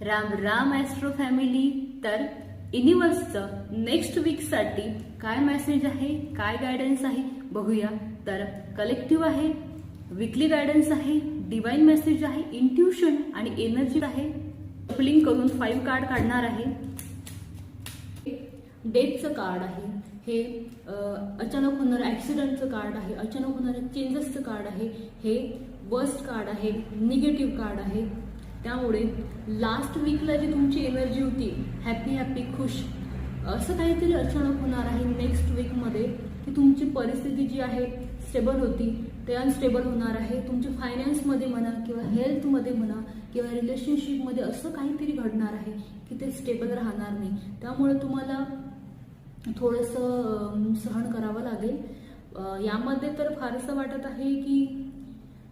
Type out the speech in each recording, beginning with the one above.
Ram Ram Austro family. तर युनिवर्सचं next वीकसाठी काय message आहे, काय गायडन्स आहे बघूया. तर कलेक्टिव्ह आहे, वीकली गायडन्स आहे, डिवाइन मेसेज आहे, इंट्युशन आणि एनर्जी आहे. शफलिंग करून 5 कार्ड काढणार आहे. डेथचं कार्ड आहे, हे अचानक होणारं ॲक्सिडेंटचं कार्ड आहे, अचानक होणाऱ्या चेंजेसचं कार्ड आहे, हे वर्स्ट कार्ड आहे, निगेटिव्ह कार्ड आहे. त्यामुळे लास्ट वीकला जी तुमची एनर्जी होती हॅपी हॅपी खुश, असं काहीतरी अचानक होणार आहे नेक्स्ट वीकमध्ये की तुमची परिस्थिती जी आहे स्टेबल होती ते अनस्टेबल होणार आहे. तुमच्या फायनान्समध्ये म्हणा किंवा हेल्थमध्ये म्हणा किंवा रिलेशनशिपमध्ये असं काहीतरी घडणार आहे की ते स्टेबल राहणार नाही. त्यामुळे तुम्हाला थोडंसं सहन करावं लागेल. यामध्ये तर फारसं वाटत आहे की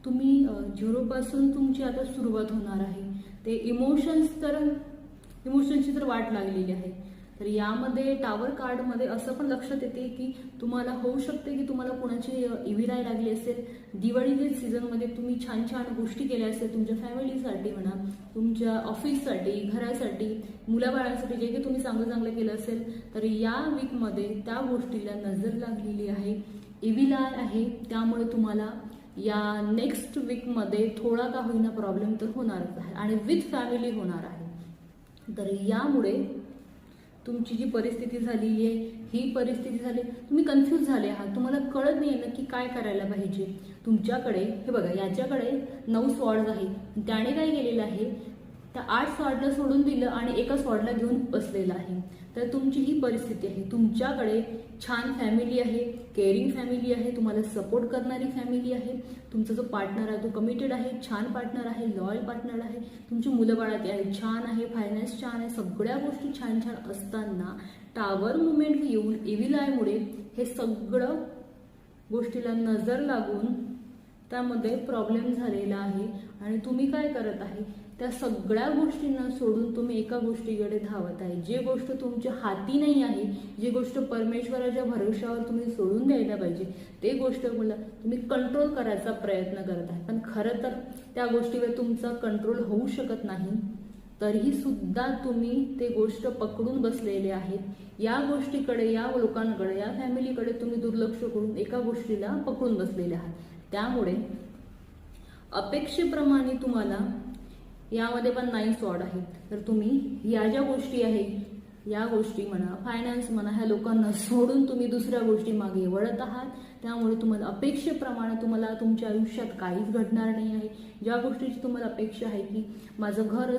तुम्ही 0 तुमची आता सुरुवात होणार आहे. ते इमोशन्सची तर वाट लागलेली आहे. तर यामध्ये टावर कार्डमध्ये असं पण लक्षात येते की तुम्हाला होऊ शकते की तुम्हाला कोणाची इव्हिल आय लागली असेल. दिवाळीच्या सीझनमध्ये तुम्ही छान छान गोष्टी केल्या असेल तुमच्या फॅमिलीसाठी म्हणा, तुमच्या ऑफिससाठी, घरासाठी, मुलाबाळांसाठी, जे काही तुम्ही चांगलं चांगलं केलं असेल तर या वीकमध्ये त्या गोष्टीला नजर लागलेली आहे, इव्हिल आय आहे. त्यामुळे तुम्हाला या नेक्स्ट वीकमध्ये थोडा का होईना प्रॉब्लेम तर होणारच आहे आणि विथ फॅमिली होणार आहे. तर यामुळे तुमची जी परिस्थिती झालेली आहे ही परिस्थिती झाली, तुम्ही कन्फ्यूज झाले आहात, तुम्हाला कळत नाही नक्की काय करायला पाहिजे. तुमच्याकडे हे बघा, याच्याकडे 9 स्वॉर्ड्स आहे, त्याने काय केलेलं आहे त्या 8 स्वॉर्डला सोडून दिलं आणि एका स्वॉर्डला घेऊन बसलेला आहे. तर तुमची ही परिस्थिती आहे. तुमच्याकडे छान फॅमिली आहे, केअरिंग फॅमिली आहे, तुम्हाला सपोर्ट करणारी फॅमिली आहे. तुमचा जो पार्टनर आहे तो कमिटेड आहे, छान पार्टनर आहे, लॉयल पार्टनर आहे. तुमची मुलं बाळा ते आहे, छान आहे, फायनान्स छान आहे. सगळ्या गोष्टी छान छान असताना टावर मुवमेंट येऊन इव्हिल आयमुळे हे सगळं गोष्टीला नजर लागून त्यामध्ये प्रॉब्लेम झालेला आहे. आणि तुम्ही काय करत आहे, त्या सगळ्या गोष्टींना सोडून तुम्ही एका गोष्टीकडे धावत आहे. जी गोष्ट तुमच्या हाती नाही आहे, जी गोष्ट परमेश्वराच्या भरोशावर तुम्ही सोडून द्यायला पाहिजे, ते गोष्ट मला तुम्ही कंट्रोल करायचा प्रयत्न करत आहे. पण खरं तर त्या गोष्टीवर तुमचा कंट्रोल होऊ शकत नाही. तरीही सुद्धा तुम्ही ते गोष्ट पकडून बसलेले आहेत. या गोष्टीकडे, या लोकांकडे, या फॅमिलीकडे तुम्ही दुर्लक्ष करून एका गोष्टीला पकडून बसलेले आहात. त्यामुळे अपेक्षेप्रमाणे तुम्हाला यामध्ये पण 9 स्वॉर्ड आहेत. तर तुम्ही या ज्या गोष्टी आहे, या गोष्टी म्हणा, फायनान्स म्हणा, ह्या लोकांना सोडून तुम्ही दुसऱ्या गोष्टी मागे वळत आहात. त्यामुळे तुम्हाला अपेक्षेप्रमाणे तुम्हाला तुमच्या आयुष्यात काहीच घडणार नाही आहे. ज्या गोष्टीची तुम्हाला अपेक्षा आहे की माझं घर